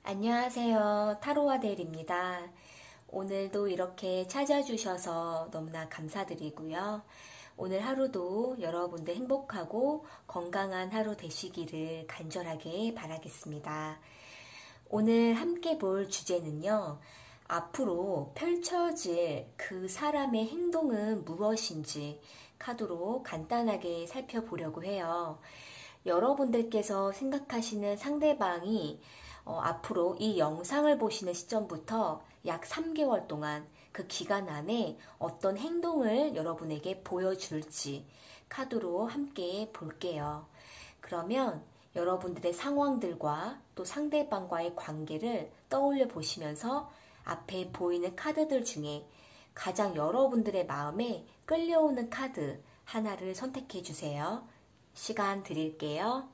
안녕하세요. 타로아델입니다. 오늘도 이렇게 찾아주셔서 너무나 감사드리고요. 오늘 하루도 여러분들 행복하고 건강한 하루 되시기를 간절하게 바라겠습니다. 오늘 함께 볼 주제는요. 앞으로 펼쳐질 그 사람의 행동은 무엇인지 카드로 간단하게 살펴보려고 해요. 여러분들께서 생각하시는 상대방이 앞으로 이 영상을 보시는 시점부터 약 3개월 동안 그 기간 안에 어떤 행동을 여러분에게 보여줄지 카드로 함께 볼게요. 그러면 여러분들의 상황들과 또 상대방과의 관계를 떠올려 보시면서 앞에 보이는 카드들 중에 가장 여러분들의 마음에 끌려오는 카드 하나를 선택해 주세요. 시간 드릴게요.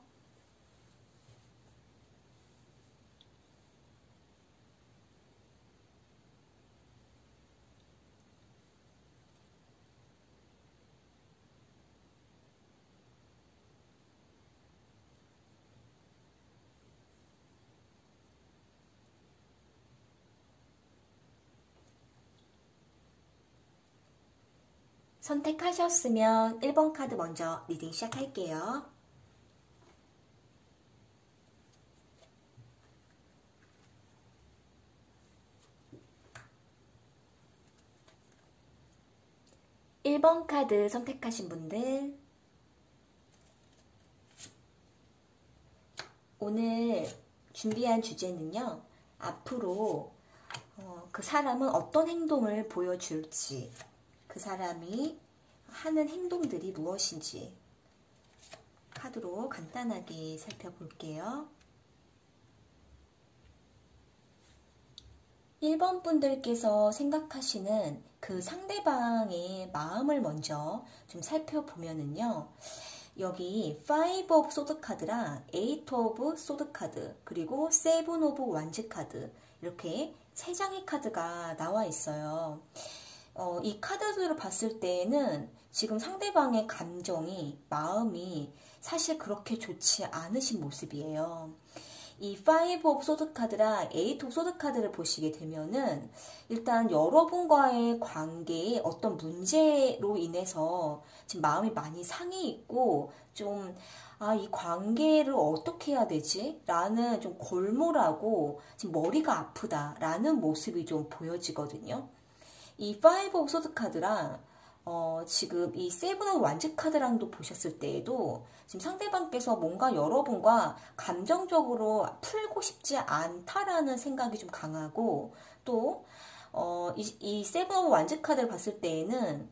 선택하셨으면 1번 카드 먼저 리딩 시작할게요. 일 번 카드 선택하신 분들, 오늘 준비한 주제는요. 앞으로 그 사람은 어떤 행동을 보여줄지, 그 사람이 하는 행동들이 무엇인지 카드로 간단하게 살펴볼게요. 1번 분들께서 생각하시는 그 상대방의 마음을 먼저 좀 살펴보면은요. 여기 5 of Swords 카드랑 8 of Swords 카드 그리고 7 of Wands 카드 이렇게 3장의 카드가 나와 있어요. 이 카드들을 봤을 때에는 지금 상대방의 감정이, 마음이 사실 그렇게 좋지 않으신 모습이에요. 이 5 of Swords 카드랑 8 of Swords 카드를 보시게 되면은 일단 여러분과의 관계에 어떤 문제로 인해서 지금 마음이 많이 상해 있고 좀 이 관계를 어떻게 해야 되지? 라는 좀 골몰하고 지금 머리가 아프다 라는 모습이 좀 보여지거든요. 이 5 of Swords 카드랑 지금 이 7 of Wands 카드랑도 보셨을 때에도 지금 상대방께서 뭔가 여러분과 감정적으로 풀고 싶지 않다라는 생각이 좀 강하고 또 이 7 of Wands 카드를 봤을 때에는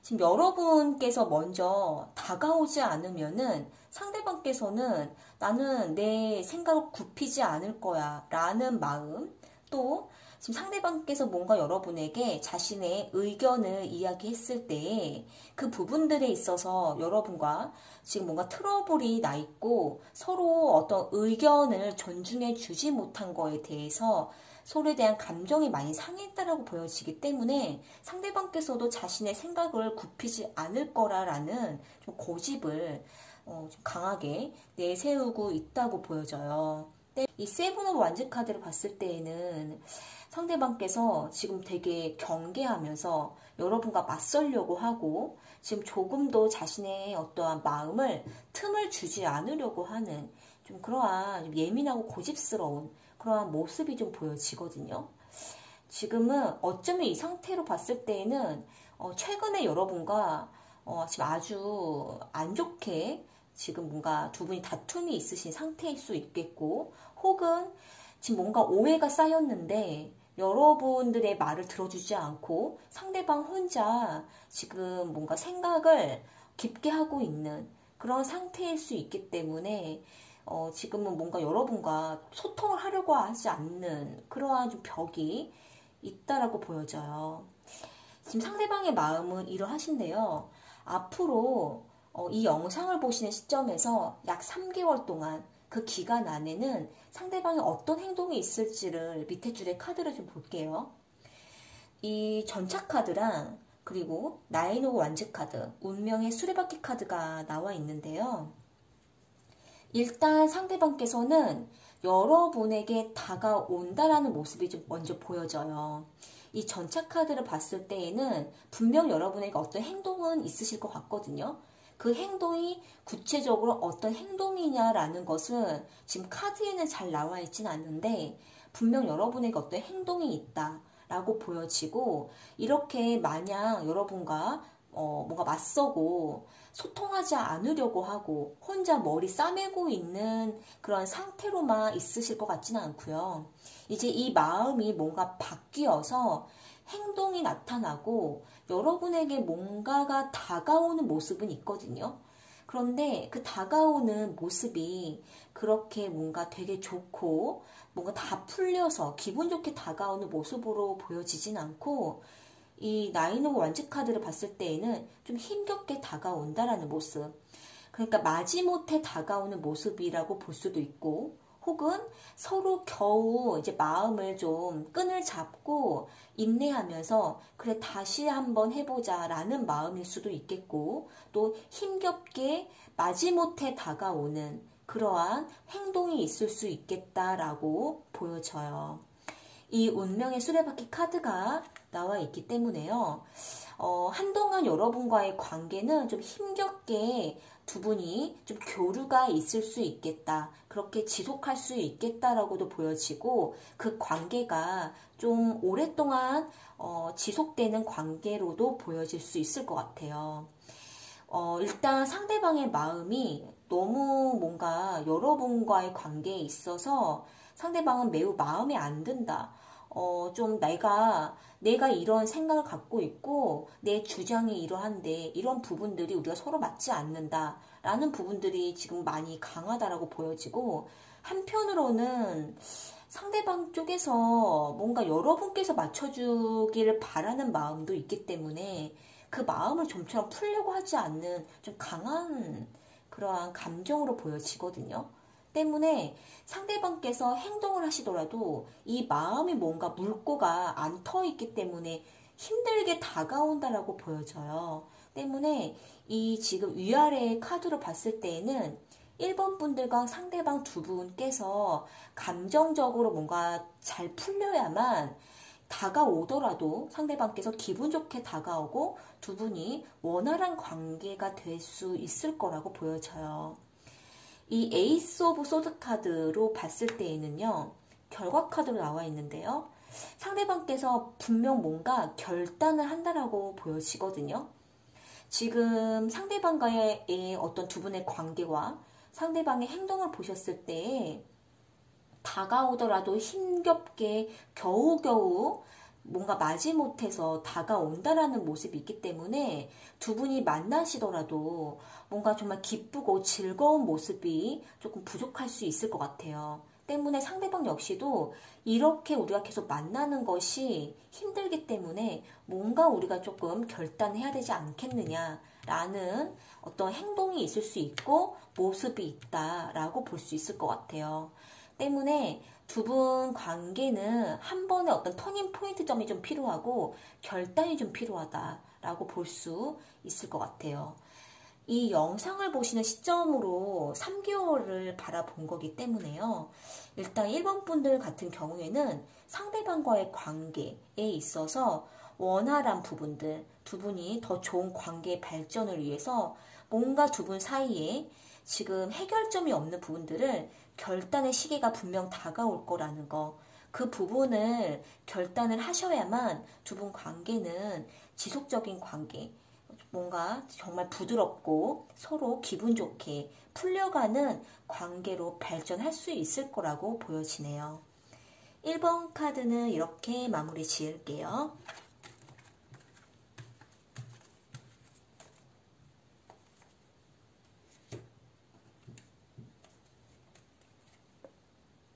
지금 여러분께서 먼저 다가오지 않으면은 상대방께서는 나는 내 생각을 굽히지 않을 거야 라는 마음 또 지금 상대방께서 뭔가 여러분에게 자신의 의견을 이야기했을 때 그 부분들에 있어서 여러분과 지금 뭔가 트러블이 나 있고 서로 어떤 의견을 존중해 주지 못한 거에 대해서 서로에 대한 감정이 많이 상했다라고 보여지기 때문에 상대방께서도 자신의 생각을 굽히지 않을 거라는 좀 고집을 좀 강하게 내세우고 있다고 보여져요. 이 세븐 오브 완즈 카드를 봤을 때에는 상대방께서 지금 되게 경계하면서 여러분과 맞서려고 하고 지금 조금도 자신의 어떠한 마음을 틈을 주지 않으려고 하는 좀 그러한 좀 예민하고 고집스러운 그러한 모습이 좀 보여지거든요. 지금은 어쩌면 이 상태로 봤을 때에는 최근에 여러분과 지금 아주 안 좋게 지금 뭔가 두 분이 다툼이 있으신 상태일 수 있겠고 혹은 지금 뭔가 오해가 쌓였는데 여러분들의 말을 들어주지 않고 상대방 혼자 지금 뭔가 생각을 깊게 하고 있는 그런 상태일 수 있기 때문에 지금은 뭔가 여러분과 소통을 하려고 하지 않는 그러한 좀 벽이 있다라고 보여져요. 지금 상대방의 마음은 이러하신데요. 앞으로 이 영상을 보시는 시점에서 약 3개월 동안 그 기간 안에는 상대방의 어떤 행동이 있을지를 밑에 줄에 카드를 좀 볼게요. 이 전차 카드랑 그리고 9 오브 완즈 카드, 운명의 수레바퀴 카드가 나와 있는데요. 일단 상대방께서는 여러분에게 다가온다라는 모습이 좀 먼저 보여져요. 이 전차 카드를 봤을 때에는 분명 여러분에게 어떤 행동은 있으실 것 같거든요. 그 행동이 구체적으로 어떤 행동이냐라는 것은 지금 카드에는 잘 나와 있진 않는데 분명 여러분에게 어떤 행동이 있다라고 보여지고, 이렇게 마냥 여러분과 뭔가 맞서고 소통하지 않으려고 하고 혼자 머리 싸매고 있는 그런 상태로만 있으실 것 같지는 않고요. 이제 이 마음이 뭔가 바뀌어서 행동이 나타나고 여러분에게 뭔가가 다가오는 모습은 있거든요. 그런데 그 다가오는 모습이 그렇게 뭔가 되게 좋고 뭔가 다 풀려서 기분 좋게 다가오는 모습으로 보여지진 않고, 이 나인 오브 완즈 카드를 봤을 때에는 좀 힘겹게 다가온다라는 모습. 그러니까 마지못해 다가오는 모습이라고 볼 수도 있고, 혹은 서로 겨우 이제 마음을 좀 끈을 잡고 인내하면서 그래 다시 한번 해보자 라는 마음일 수도 있겠고, 또 힘겹게 마지못해 다가오는 그러한 행동이 있을 수 있겠다라고 보여져요. 이 운명의 수레바퀴 카드가 나와 있기 때문에요. 한동안 여러분과의 관계는 좀 힘겹게 두 분이 좀 교류가 있을 수 있겠다. 그렇게 지속할 수 있겠다라고도 보여지고, 그 관계가 좀 오랫동안 지속되는 관계로도 보여질 수 있을 것 같아요. 일단 상대방의 마음이 너무 뭔가 여러분과의 관계에 있어서 상대방은 매우 마음에 안 든다. 좀 내가 이런 생각을 갖고 있고 내 주장이 이러한데 이런 부분들이 우리가 서로 맞지 않는다 라는 부분들이 지금 많이 강하다라고 보여지고, 한편으로는 상대방 쪽에서 뭔가 여러분께서 맞춰주기를 바라는 마음도 있기 때문에 그 마음을 좀처럼 풀려고 하지 않는 좀 강한 그러한 감정으로 보여지거든요. 때문에 상대방께서 행동을 하시더라도 이 마음이 뭔가 물꼬가 안 터 있기 때문에 힘들게 다가온다라고 보여져요. 때문에 이 지금 위아래의 카드로 봤을 때에는 1번 분들과 상대방 두 분께서 감정적으로 뭔가 잘 풀려야만 다가오더라도 상대방께서 기분 좋게 다가오고 두 분이 원활한 관계가 될 수 있을 거라고 보여져요. 이 에이스 오브 소드 카드로 봤을 때에는요, 결과 카드로 나와 있는데요. 상대방께서 분명 뭔가 결단을 한다라고 보여지거든요. 지금 상대방과의 어떤 두 분의 관계와 상대방의 행동을 보셨을 때 다가오더라도 힘겹게 겨우겨우 뭔가 마지못해서 다가온다라는 모습이 있기 때문에 두 분이 만나시더라도 뭔가 정말 기쁘고 즐거운 모습이 조금 부족할 수 있을 것 같아요. 때문에 상대방 역시도 이렇게 우리가 계속 만나는 것이 힘들기 때문에 뭔가 우리가 조금 결단해야 되지 않겠느냐라는 어떤 행동이 있을 수 있고 모습이 있다라고 볼 수 있을 것 같아요. 때문에 두 분 관계는 한 번의 어떤 터닝 포인트 점이 좀 필요하고 결단이 좀 필요하다라고 볼 수 있을 것 같아요. 이 영상을 보시는 시점으로 3개월을 바라본 거기 때문에요. 일단 1번 분들 같은 경우에는 상대방과의 관계에 있어서 원활한 부분들, 두 분이 더 좋은 관계의 발전을 위해서 뭔가 두 분 사이에 지금 해결점이 없는 부분들을 결단의 시기가 분명 다가올 거라는 거, 그 부분을 결단을 하셔야만 두 분 관계는 지속적인 관계, 뭔가 정말 부드럽고 서로 기분 좋게 풀려가는 관계로 발전할 수 있을 거라고 보여지네요. 1번 카드는 이렇게 마무리 지을게요.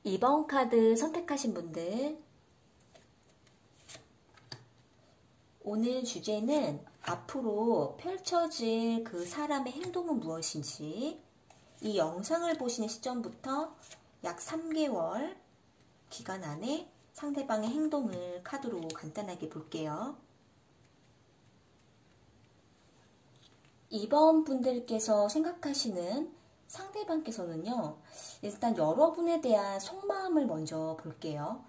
2번 카드 선택하신 분들, 오늘 주제는 앞으로 펼쳐질 그 사람의 행동은 무엇인지, 이 영상을 보시는 시점부터 약 3개월 기간 안에 상대방의 행동을 카드로 간단하게 볼게요. 2번 분들께서 생각하시는 상대방께서는요, 일단 여러분에 대한 속마음을 먼저 볼게요.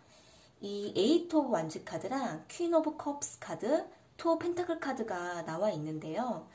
이 에이트 오브 완즈 카드랑 퀸 오브 컵스 카드, 투 오브 펜타클 카드가 나와 있는데요.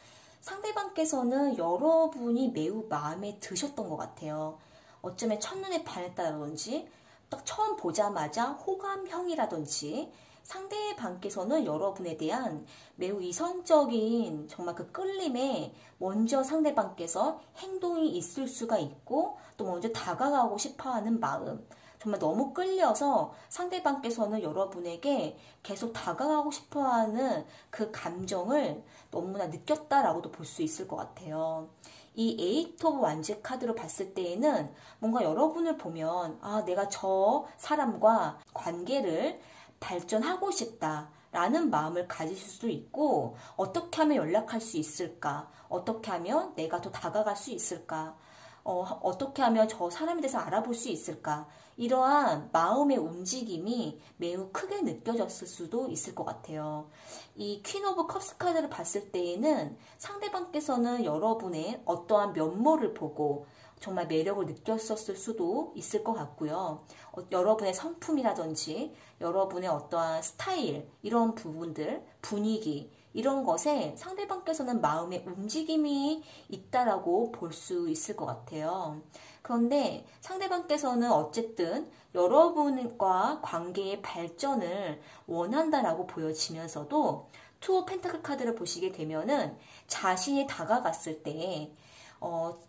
상대방께서는 여러분이 매우 마음에 드셨던 것 같아요. 어쩌면 첫눈에 반했다든지, 딱 처음 보자마자 호감형이라든지, 상대방께서는 여러분에 대한 매우 이성적인 정말 그 끌림에 먼저 상대방께서 행동이 있을 수가 있고 또 먼저 다가가고 싶어 하는 마음, 정말 너무 끌려서 상대방께서는 여러분에게 계속 다가가고 싶어 하는 그 감정을 너무나 느꼈다라고도 볼 수 있을 것 같아요. 이 에이트 오브 완즈 카드로 봤을 때에는 뭔가 여러분을 보면 내가 저 사람과 관계를 발전하고 싶다라는 마음을 가지실 수도 있고, 어떻게 하면 연락할 수 있을까? 어떻게 하면 내가 더 다가갈 수 있을까? 어떻게 하면 저 사람에 대해서 알아볼 수 있을까? 이러한 마음의 움직임이 매우 크게 느껴졌을 수도 있을 것 같아요. 이 퀸 오브 컵스 카드를 봤을 때에는 상대방께서는 여러분의 어떠한 면모를 보고 정말 매력을 느꼈었을 수도 있을 것 같고요. 여러분의 성품이라든지 여러분의 어떠한 스타일, 이런 부분들, 분위기, 이런 것에 상대방께서는 마음의 움직임이 있다라고 볼 수 있을 것 같아요. 그런데 상대방께서는 어쨌든 여러분과 관계의 발전을 원한다라고 보여지면서도 투 오브 펜타클 카드를 보시게 되면은 자신이 다가갔을 때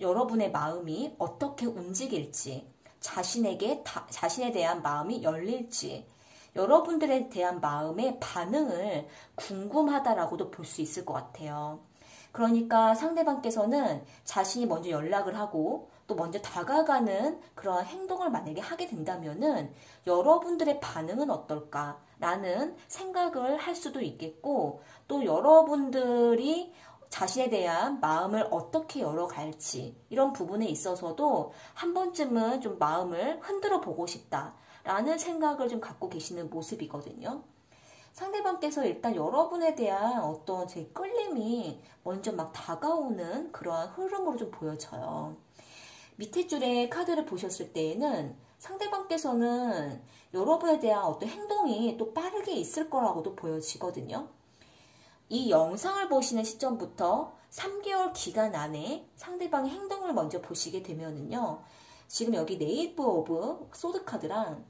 여러분의 마음이 어떻게 움직일지, 자신에 대한 마음이 열릴지, 여러분들에 대한 마음의 반응을 궁금하다라고도 볼 수 있을 것 같아요. 그러니까 상대방께서는 자신이 먼저 연락을 하고 또 먼저 다가가는 그런 행동을 만약에 하게 된다면은 여러분들의 반응은 어떨까라는 생각을 할 수도 있겠고, 또 여러분들이 자신에 대한 마음을 어떻게 열어갈지, 이런 부분에 있어서도 한 번쯤은 좀 마음을 흔들어 보고 싶다라는 생각을 좀 갖고 계시는 모습이거든요. 상대방께서 일단 여러분에 대한 어떤 제 끌림이 먼저 막 다가오는 그러한 흐름으로 좀 보여져요. 밑에 줄에 카드를 보셨을 때에는 상대방께서는 여러분에 대한 어떤 행동이 또 빠르게 있을 거라고도 보여지거든요. 이 영상을 보시는 시점부터 3개월 기간 안에 상대방의 행동을 먼저 보시게 되면은요, 지금 여기 네이트 오브 소드 카드랑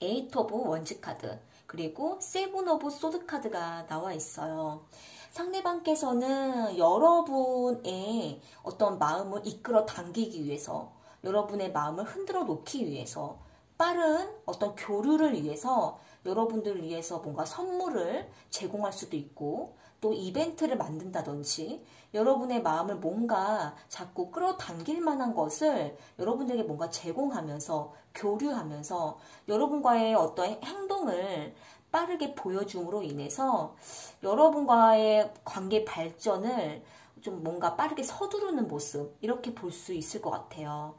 에이트 오브 원즈 카드, 그리고 세븐 오브 소드 카드가 나와 있어요. 상대방께서는 여러분의 어떤 마음을 이끌어 당기기 위해서, 여러분의 마음을 흔들어 놓기 위해서, 빠른 어떤 교류를 위해서 여러분들을 위해서 뭔가 선물을 제공할 수도 있고, 또 이벤트를 만든다든지 여러분의 마음을 뭔가 자꾸 끌어당길 만한 것을 여러분들에게 뭔가 제공하면서 교류하면서 여러분과의 어떤 행동을 빠르게 보여줌으로 인해서 여러분과의 관계 발전을 좀 뭔가 빠르게 서두르는 모습, 이렇게 볼 수 있을 것 같아요.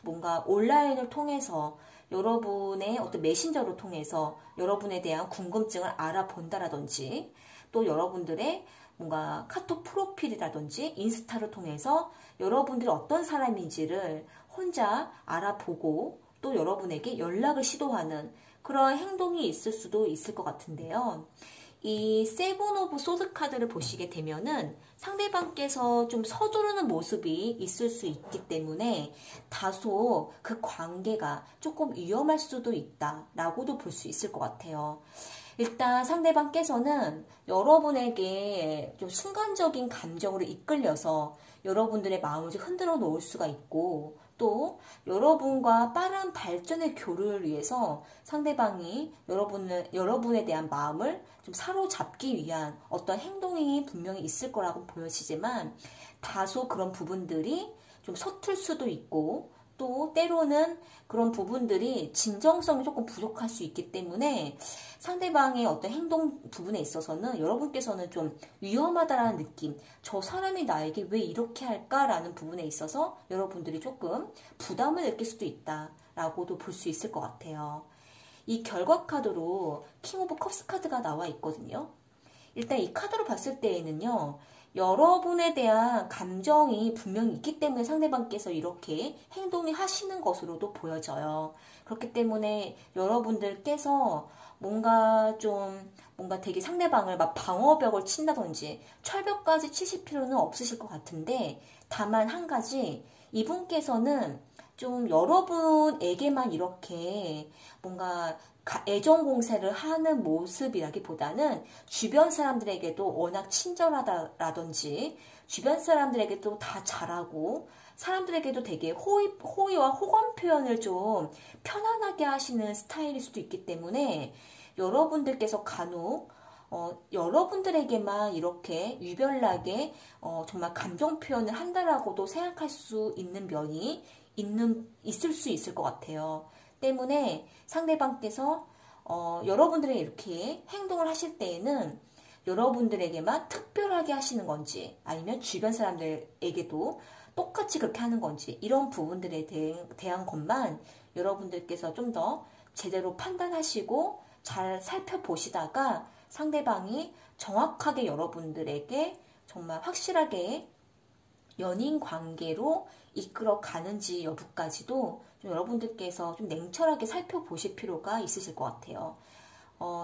뭔가 온라인을 통해서 여러분의 어떤 메신저를 통해서 여러분에 대한 궁금증을 알아본다라든지, 또 여러분들의 뭔가 카톡 프로필이라든지 인스타를 통해서 여러분들이 어떤 사람인지를 혼자 알아보고 또 여러분에게 연락을 시도하는 그런 행동이 있을 수도 있을 것 같은데요. 이 세븐 오브 소드 카드를 보시게 되면은 상대방께서 좀 서두르는 모습이 있을 수 있기 때문에 다소 그 관계가 조금 위험할 수도 있다라고도 볼 수 있을 것 같아요. 일단 상대방께서는 여러분에게 좀 순간적인 감정으로 이끌려서 여러분들의 마음을 좀 흔들어 놓을 수가 있고, 또 여러분과 빠른 발전의 교류를 위해서 상대방이 여러분에 대한 마음을 좀 사로잡기 위한 어떤 행동이 분명히 있을 거라고 보여지지만, 다소 그런 부분들이 좀 서툴 수도 있고, 또 때로는 그런 부분들이 진정성이 조금 부족할 수 있기 때문에 상대방의 어떤 행동 부분에 있어서는 여러분께서는 좀 위험하다라는 느낌, 저 사람이 나에게 왜 이렇게 할까라는 부분에 있어서 여러분들이 조금 부담을 느낄 수도 있다라고도 볼 수 있을 것 같아요. 이 결과 카드로 킹 오브 컵스 카드가 나와 있거든요. 일단 이 카드로 봤을 때에는요, 여러분에 대한 감정이 분명히 있기 때문에 상대방께서 이렇게 행동을 하시는 것으로도 보여져요. 그렇기 때문에 여러분들께서 뭔가 되게 상대방을 막 방어벽을 친다든지 철벽까지 치실 필요는 없으실 것 같은데, 다만 한 가지, 이분께서는 좀 여러분에게만 이렇게 뭔가 애정 공세를 하는 모습이라기보다는 주변 사람들에게도 워낙 친절하다라든지 주변 사람들에게도 다 잘하고 사람들에게도 되게 호의와 호감 표현을 좀 편안하게 하시는 스타일일 수도 있기 때문에 여러분들께서 간혹 여러분들에게만 이렇게 유별나게 정말 감정 표현을 한다라고도 생각할 수 있는 면이 있을 수 있을 것 같아요. 때문에 상대방께서 여러분들의 이렇게 행동을 하실 때에는 여러분들에게만 특별하게 하시는 건지 아니면 주변 사람들에게도 똑같이 그렇게 하는 건지 이런 부분들에 대한 것만 여러분들께서 좀 더 제대로 판단하시고 잘 살펴보시다가 상대방이 정확하게 여러분들에게 정말 확실하게 연인 관계로 이끌어 가는지 여부까지도 좀 여러분들께서 좀 냉철하게 살펴보실 필요가 있으실 것 같아요.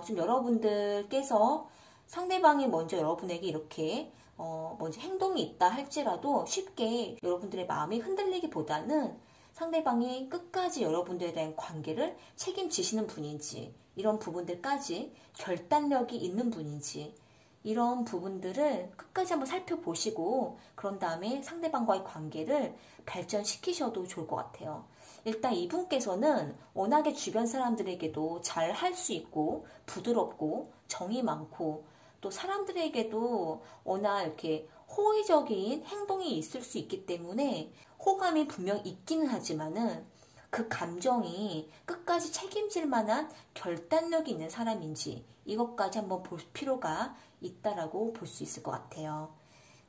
좀 여러분들께서 상대방이 먼저 여러분에게 이렇게 먼저 행동이 있다 할지라도 쉽게 여러분들의 마음이 흔들리기보다는 상대방이 끝까지 여러분들에 대한 관계를 책임지시는 분인지 이런 부분들까지 결단력이 있는 분인지 이런 부분들을 끝까지 한번 살펴보시고 그런 다음에 상대방과의 관계를 발전시키셔도 좋을 것 같아요. 일단 이분께서는 워낙에 주변 사람들에게도 잘 할 수 있고 부드럽고 정이 많고 또 사람들에게도 워낙 이렇게 호의적인 행동이 있을 수 있기 때문에 호감이 분명 있기는 하지만은 그 감정이 끝까지 책임질 만한 결단력이 있는 사람인지 이것까지 한번 볼 필요가 있다라고 볼 수 있을 것 같아요.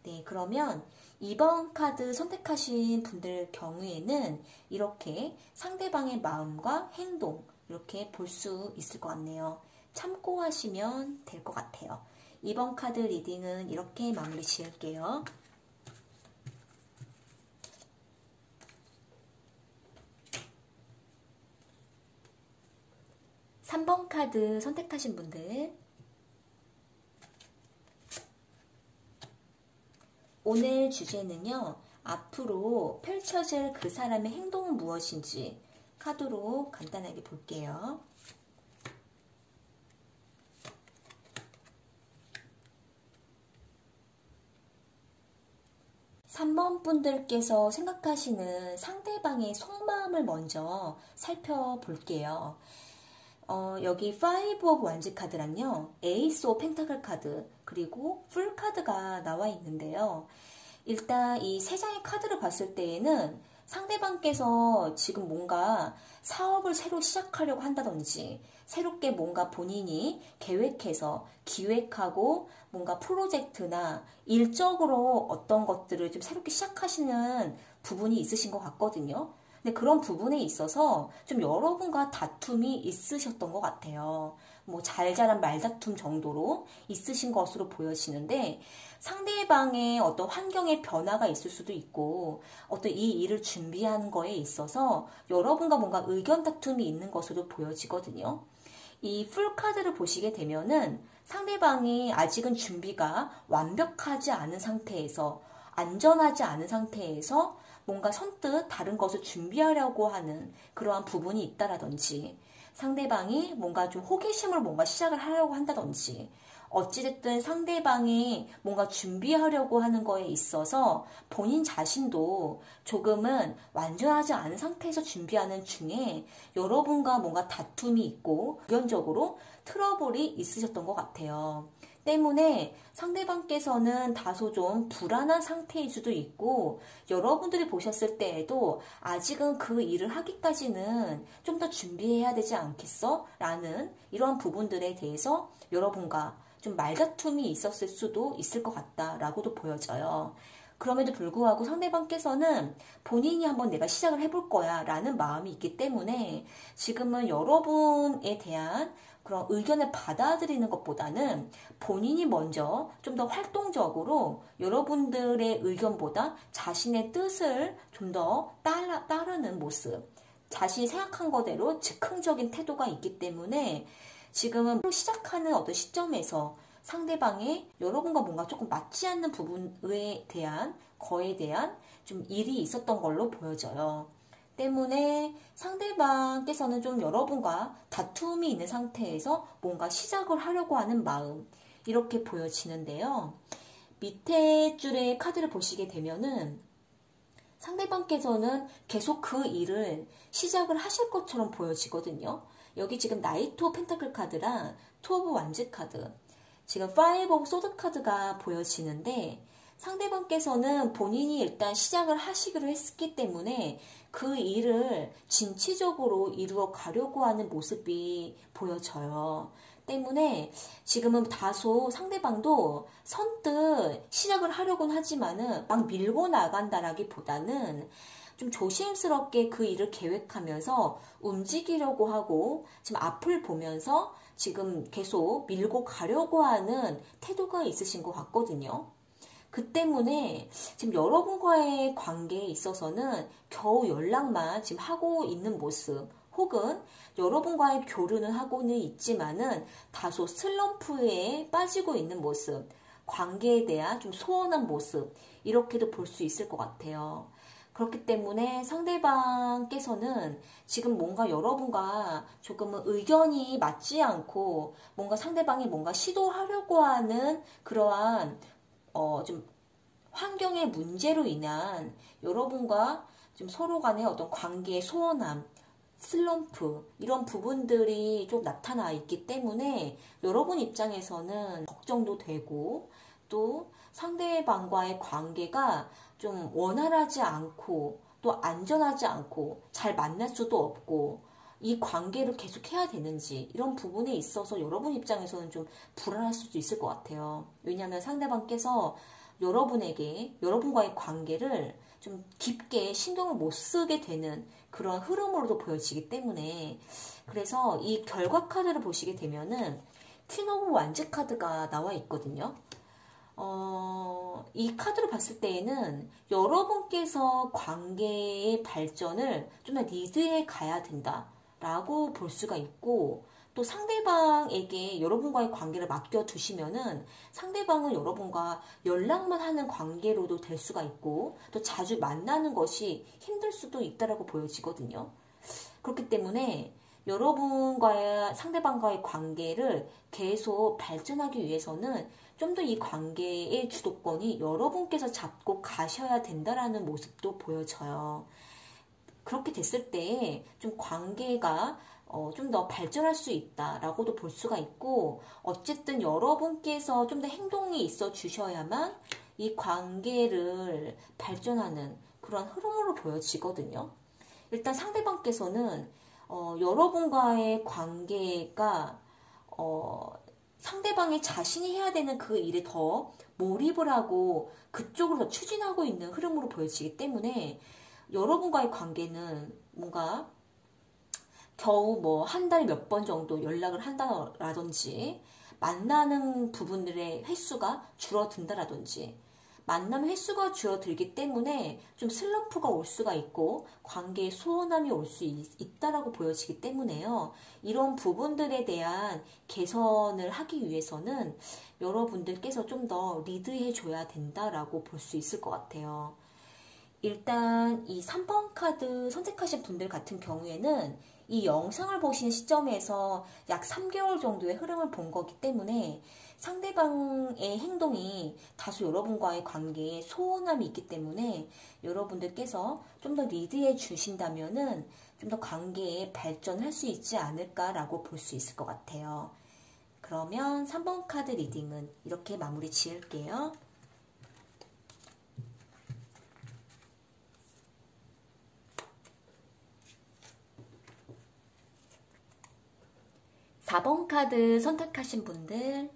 네, 그러면 2번 카드 선택하신 분들 경우에는 이렇게 상대방의 마음과 행동 이렇게 볼 수 있을 것 같네요. 참고하시면 될 것 같아요. 2번 카드 리딩은 이렇게 마무리 지을게요. 3번 카드 선택하신 분들 오늘 주제는요. 앞으로 펼쳐질 그 사람의 행동은 무엇인지 카드로 간단하게 볼게요. 3번 분들께서 생각하시는 상대방의 속마음을 먼저 살펴볼게요. 여기 5 of Wands 카드랑요. 에이스 오브 펜타클 카드 그리고 풀 카드가 나와 있는데요. 일단 이 세 장의 카드를 봤을 때에는 상대방께서 지금 뭔가 사업을 새로 시작하려고 한다든지 새롭게 뭔가 본인이 계획해서 기획하고 뭔가 프로젝트나 일적으로 어떤 것들을 좀 새롭게 시작하시는 부분이 있으신 것 같거든요. 근데 그런 부분에 있어서 좀 여러분과 다툼이 있으셨던 것 같아요. 뭐 잘잘한 말다툼 정도로 있으신 것으로 보여지는데 상대방의 어떤 환경의 변화가 있을 수도 있고 어떤 이 일을 준비하는 거에 있어서 여러분과 뭔가 의견 다툼이 있는 것으로 보여지거든요. 이 풀 카드를 보시게 되면은 상대방이 아직은 준비가 완벽하지 않은 상태에서 안전하지 않은 상태에서 뭔가 선뜻 다른 것을 준비하려고 하는 그러한 부분이 있다라든지 상대방이 뭔가 좀 호기심을 뭔가 시작을 하려고 한다든지 어찌됐든 상대방이 뭔가 준비하려고 하는 거에 있어서 본인 자신도 조금은 완전하지 않은 상태에서 준비하는 중에 여러분과 뭔가 다툼이 있고 의견적으로 트러블이 있으셨던 것 같아요. 때문에 상대방께서는 다소 좀 불안한 상태일 수도 있고 여러분들이 보셨을 때에도 아직은 그 일을 하기까지는 좀 더 준비해야 되지 않겠어? 라는 이러한 부분들에 대해서 여러분과 좀 말다툼이 있었을 수도 있을 것 같다라고도 보여져요. 그럼에도 불구하고 상대방께서는 본인이 한번 내가 시작을 해볼 거야 라는 마음이 있기 때문에 지금은 여러분에 대한 그런 의견을 받아들이는 것보다는 본인이 먼저 좀 더 활동적으로 여러분들의 의견보다 자신의 뜻을 좀 더 따르는 모습, 자신이 생각한 거대로 즉흥적인 태도가 있기 때문에 지금은 시작하는 어떤 시점에서 상대방의 여러분과 뭔가 조금 맞지 않는 부분에 대한 거에 대한 좀 일이 있었던 걸로 보여져요. 때문에 상대방께서는 좀 여러분과 다툼이 있는 상태에서 뭔가 시작을 하려고 하는 마음 이렇게 보여지는데요. 밑에 줄의 카드를 보시게 되면은 상대방께서는 계속 그 일을 시작을 하실 것처럼 보여지거든요. 여기 지금 나이트 오브 펜타클 카드랑 투 오브 완즈 카드, 지금 파이브 오브 소드 카드가 보여지는데 상대방께서는 본인이 일단 시작을 하시기로 했기 때문에 그 일을 진취적으로 이루어 가려고 하는 모습이 보여져요. 때문에 지금은 다소 상대방도 선뜻 시작을 하려고는 하지만은 막 밀고 나간다라기보다는 좀 조심스럽게 그 일을 계획하면서 움직이려고 하고 지금 앞을 보면서 지금 계속 밀고 가려고 하는 태도가 있으신 것 같거든요. 그 때문에 지금 여러분과의 관계에 있어서는 겨우 연락만 지금 하고 있는 모습, 혹은 여러분과의 교류는 하고는 있지만은 다소 슬럼프에 빠지고 있는 모습, 관계에 대한 좀 소원한 모습, 이렇게도 볼 수 있을 것 같아요. 그렇기 때문에 상대방께서는 지금 뭔가 여러분과 조금은 의견이 맞지 않고 뭔가 상대방이 뭔가 시도하려고 하는 그러한 좀 환경의 문제로 인한 여러분과 좀 서로 간의 어떤 관계의 소원함, 슬럼프 이런 부분들이 좀 나타나 있기 때문에 여러분 입장에서는 걱정도 되고 또 상대방과의 관계가 좀 원활하지 않고 또 안전하지 않고 잘 만날 수도 없고 이 관계를 계속 해야 되는지 이런 부분에 있어서 여러분 입장에서는 좀 불안할 수도 있을 것 같아요. 왜냐하면 상대방께서 여러분에게 여러분과의 관계를 좀 깊게 신경을 못 쓰게 되는 그런 흐름으로도 보여지기 때문에 그래서 이 결과 카드를 보시게 되면은 퀸 오브 완즈 카드가 나와 있거든요. 이 카드로 봤을 때에는 여러분께서 관계의 발전을 좀 더 리드해 가야 된다라고 볼 수가 있고 또 상대방에게 여러분과의 관계를 맡겨두시면은 상대방은 여러분과 연락만 하는 관계로도 될 수가 있고 또 자주 만나는 것이 힘들 수도 있다라고 보여지거든요. 그렇기 때문에 여러분과의 상대방과의 관계를 계속 발전하기 위해서는 좀 더 이 관계의 주도권이 여러분께서 잡고 가셔야 된다라는 모습도 보여져요. 그렇게 됐을 때 좀 관계가 좀 더 발전할 수 있다라고도 볼 수가 있고 어쨌든 여러분께서 좀 더 행동이 있어 주셔야만 이 관계를 발전하는 그런 흐름으로 보여지거든요. 일단 상대방께서는 여러분과의 관계가 상대방이 자신이 해야 되는 그 일에 더 몰입을 하고 그쪽으로 더 추진하고 있는 흐름으로 보여지기 때문에 여러분과의 관계는 뭔가 겨우 뭐 한 달에 몇 번 정도 연락을 한다라든지 만나는 부분들의 횟수가 줄어든다라든지 만남 횟수가 줄어들기 때문에 좀 슬럼프가 올 수가 있고 관계에 소원함이 올 수 있다라고 보여지기 때문에요. 이런 부분들에 대한 개선을 하기 위해서는 여러분들께서 좀 더 리드해 줘야 된다라고 볼 수 있을 것 같아요. 일단 이 3번 카드 선택하신 분들 같은 경우에는 이 영상을 보시는 시점에서 약 3개월 정도의 흐름을 본 거기 때문에 상대방의 행동이 다소 여러분과의 관계에 소원함이 있기 때문에 여러분들께서 좀 더 리드해 주신다면은 좀 더 관계에 발전할 수 있지 않을까라고 볼 수 있을 것 같아요. 그러면 3번 카드 리딩은 이렇게 마무리 지을게요. 4번 카드 선택하신 분들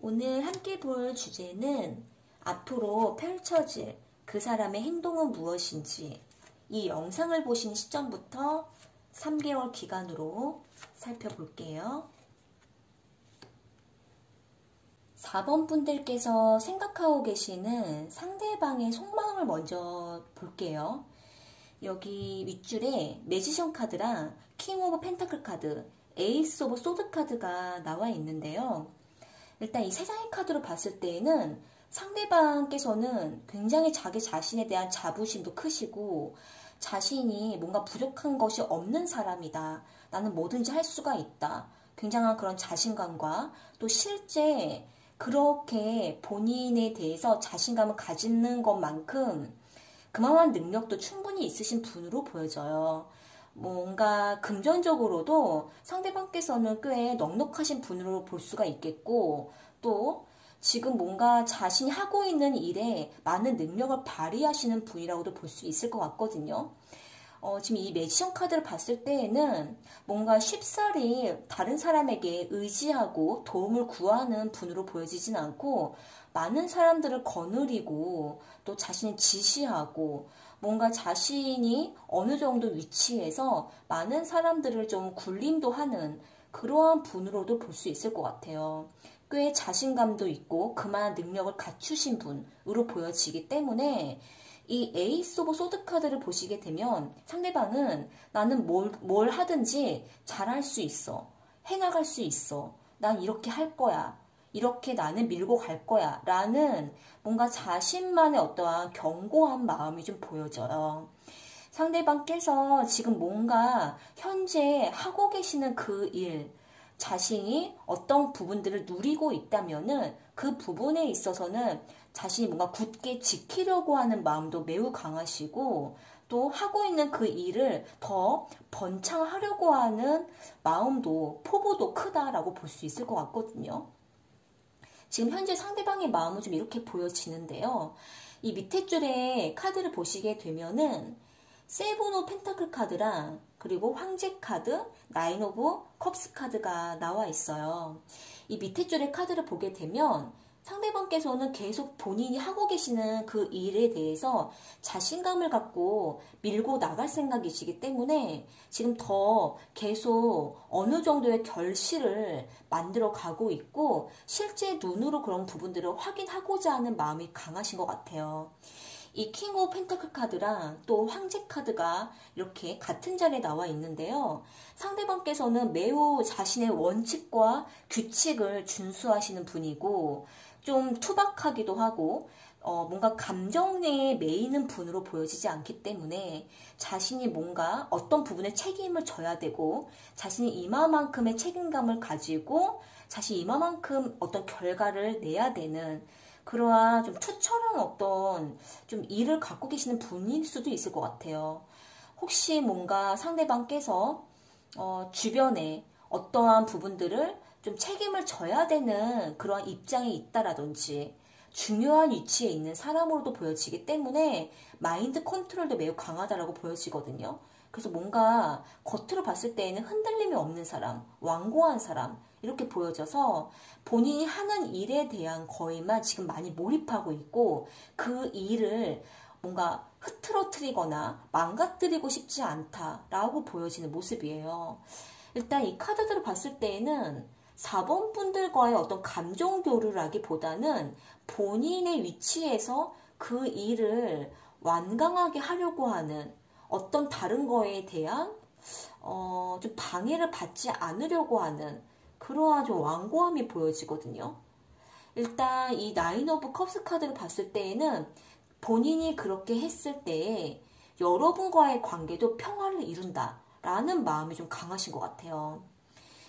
오늘 함께 볼 주제는 앞으로 펼쳐질 그 사람의 행동은 무엇인지 이 영상을 보신 시점부터 3개월 기간으로 살펴볼게요. 4번 분들께서 생각하고 계시는 상대방의 속마음을 먼저 볼게요. 여기 윗줄에 매지션 카드랑 킹 오브 펜타클 카드, 에이스 오브 소드 카드가 나와 있는데요. 일단 이 세 장의 카드로 봤을 때에는 상대방께서는 굉장히 자기 자신에 대한 자부심도 크시고 자신이 뭔가 부족한 것이 없는 사람이다. 나는 뭐든지 할 수가 있다. 굉장한 그런 자신감과 또 실제 그렇게 본인에 대해서 자신감을 가지는 것만큼 그만한 능력도 충분히 있으신 분으로 보여져요. 뭔가 금전적으로도 상대방께서는 꽤 넉넉하신 분으로 볼 수가 있겠고 또 지금 뭔가 자신이 하고 있는 일에 많은 능력을 발휘하시는 분이라고도 볼 수 있을 것 같거든요. 지금 이 매지션 카드를 봤을 때에는 뭔가 쉽사리 다른 사람에게 의지하고 도움을 구하는 분으로 보여지진 않고 많은 사람들을 거느리고 또 자신을 지시하고 뭔가 자신이 어느 정도 위치에서 많은 사람들을 좀 굴림도 하는 그러한 분으로도 볼 수 있을 것 같아요. 꽤 자신감도 있고 그만한 능력을 갖추신 분으로 보여지기 때문에 이 에이스 오브 소드 카드를 보시게 되면 상대방은 나는 뭘 하든지 잘할 수 있어. 해나갈 수 있어. 난 이렇게 할 거야. 이렇게 나는 밀고 갈 거야. 라는 뭔가 자신만의 어떠한 견고한 마음이 좀 보여져요. 상대방께서 지금 뭔가 현재 하고 계시는 그 일, 자신이 어떤 부분들을 누리고 있다면은 그 부분에 있어서는 자신이 뭔가 굳게 지키려고 하는 마음도 매우 강하시고 또 하고 있는 그 일을 더 번창하려고 하는 마음도 포부도 크다라고 볼 수 있을 것 같거든요. 지금 현재 상대방의 마음은 좀 이렇게 보여지는데요. 이 밑에 줄에 카드를 보시게 되면은 세븐 오브 펜타클 카드랑 그리고 황제 카드, 나인 오브 컵스 카드가 나와 있어요. 이 밑에 줄의 카드를 보게 되면 상대방께서는 계속 본인이 하고 계시는 그 일에 대해서 자신감을 갖고 밀고 나갈 생각이시기 때문에 지금 더 계속 어느 정도의 결실을 만들어 가고 있고 실제 눈으로 그런 부분들을 확인하고자 하는 마음이 강하신 것 같아요. 이 킹 오브 펜타클 카드랑 또 황제 카드가 이렇게 같은 자리에 나와 있는데요. 상대방께서는 매우 자신의 원칙과 규칙을 준수하시는 분이고 좀 투박하기도 하고 뭔가 감정에 매이는 분으로 보여지지 않기 때문에 자신이 뭔가 어떤 부분에 책임을 져야 되고 자신이 이만큼의 책임감을 가지고 자신이 이만큼 어떤 결과를 내야 되는 그러한 좀 투철한 어떤 좀 일을 갖고 계시는 분일 수도 있을 것 같아요. 혹시 뭔가 상대방께서 주변에 어떠한 부분들을 좀 책임을 져야 되는 그러한 입장에 있다라든지 중요한 위치에 있는 사람으로도 보여지기 때문에 마인드 컨트롤도 매우 강하다라고 보여지거든요. 그래서 뭔가 겉으로 봤을 때에는 흔들림이 없는 사람, 완고한 사람 이렇게 보여져서 본인이 하는 일에 대한 거에만 지금 많이 몰입하고 있고 그 일을 뭔가 흐트러뜨리거나 망가뜨리고 싶지 않다라고 보여지는 모습이에요. 일단 이 카드들을 봤을 때에는 4번 분들과의 어떤 감정 교류라기보다는 본인의 위치에서 그 일을 완강하게 하려고 하는 어떤 다른 거에 대한 좀 방해를 받지 않으려고 하는 그러한 좀 완고함이 보여지거든요. 일단 이 나인 오브 컵스 카드를 봤을 때에는 본인이 그렇게 했을 때 여러분과의 관계도 평화를 이룬다 라는 마음이 좀 강하신 것 같아요.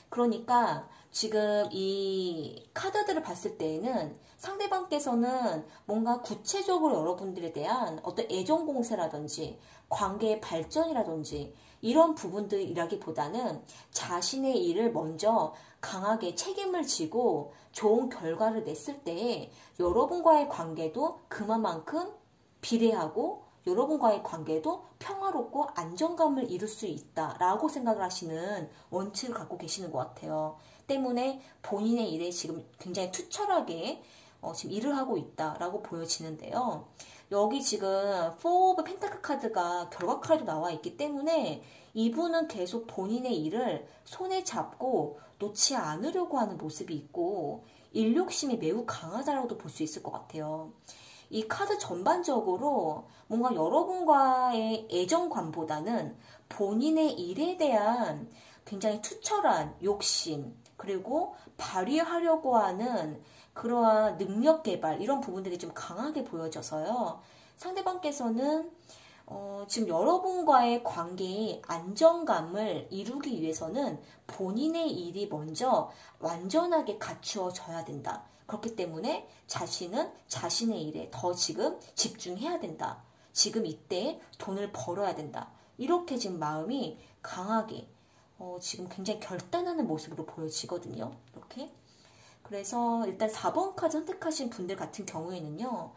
그러니까 지금 이 카드들을 봤을 때에는 상대방께서는 뭔가 구체적으로 여러분들에 대한 어떤 애정 공세라든지 관계의 발전이라든지 이런 부분들이라기보다는 자신의 일을 먼저 강하게 책임을 지고 좋은 결과를 냈을 때 여러분과의 관계도 그만큼 비례하고 여러분과의 관계도 평화롭고 안정감을 이룰 수 있다라고 생각을 하시는 원칙을 갖고 계시는 것 같아요. 때문에 본인의 일에 지금 굉장히 투철하게 지금 일을 하고 있다라고 보여지는데요. 여기 지금 4 오브 펜타클 카드가 결과 카드도 나와 있기 때문에 이분은 계속 본인의 일을 손에 잡고 놓지 않으려고 하는 모습이 있고 일욕심이 매우 강하다라고도 볼 수 있을 것 같아요. 이 카드 전반적으로 뭔가 여러분과의 애정관보다는 본인의 일에 대한 굉장히 투철한 욕심, 그리고 발휘하려고 하는 그러한 능력 개발, 이런 부분들이 좀 강하게 보여져서요. 상대방께서는 지금 여러분과의 관계의 안정감을 이루기 위해서는 본인의 일이 먼저 완전하게 갖추어져야 된다. 그렇기 때문에 자신은 자신의 일에 더 지금 집중해야 된다. 지금 이때 돈을 벌어야 된다. 이렇게 지금 마음이 강하게 지금 굉장히 결단하는 모습으로 보여지거든요. 이렇게. 그래서 일단 4번 카드 선택하신 분들 같은 경우에는요.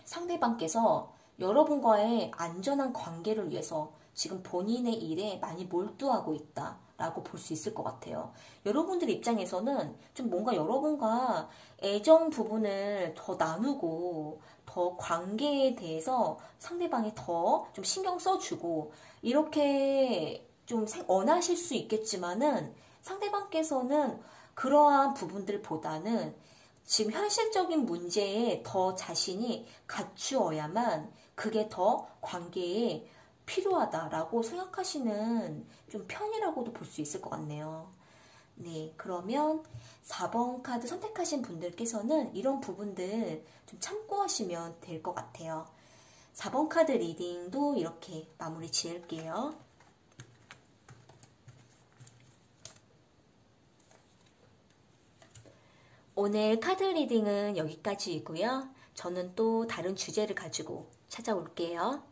상대방께서 여러분과의 안전한 관계를 위해서 지금 본인의 일에 많이 몰두하고 있다라고 볼 수 있을 것 같아요. 여러분들 입장에서는 좀 뭔가 여러분과 애정 부분을 더 나누고 더 관계에 대해서 상대방이 더 좀 신경 써주고 이렇게 좀 원하실 수 있겠지만은 상대방께서는 그러한 부분들보다는 지금 현실적인 문제에 더 자신이 갖추어야만 그게 더 관계에 필요하다라고 생각하시는 좀 편이라고도 볼 수 있을 것 같네요. 네, 그러면 4번 카드 선택하신 분들께서는 이런 부분들 좀 참고하시면 될 것 같아요. 4번 카드 리딩도 이렇게 마무리 지을게요. 오늘 카드 리딩은 여기까지이고요. 저는 또 다른 주제를 가지고 찾아올게요.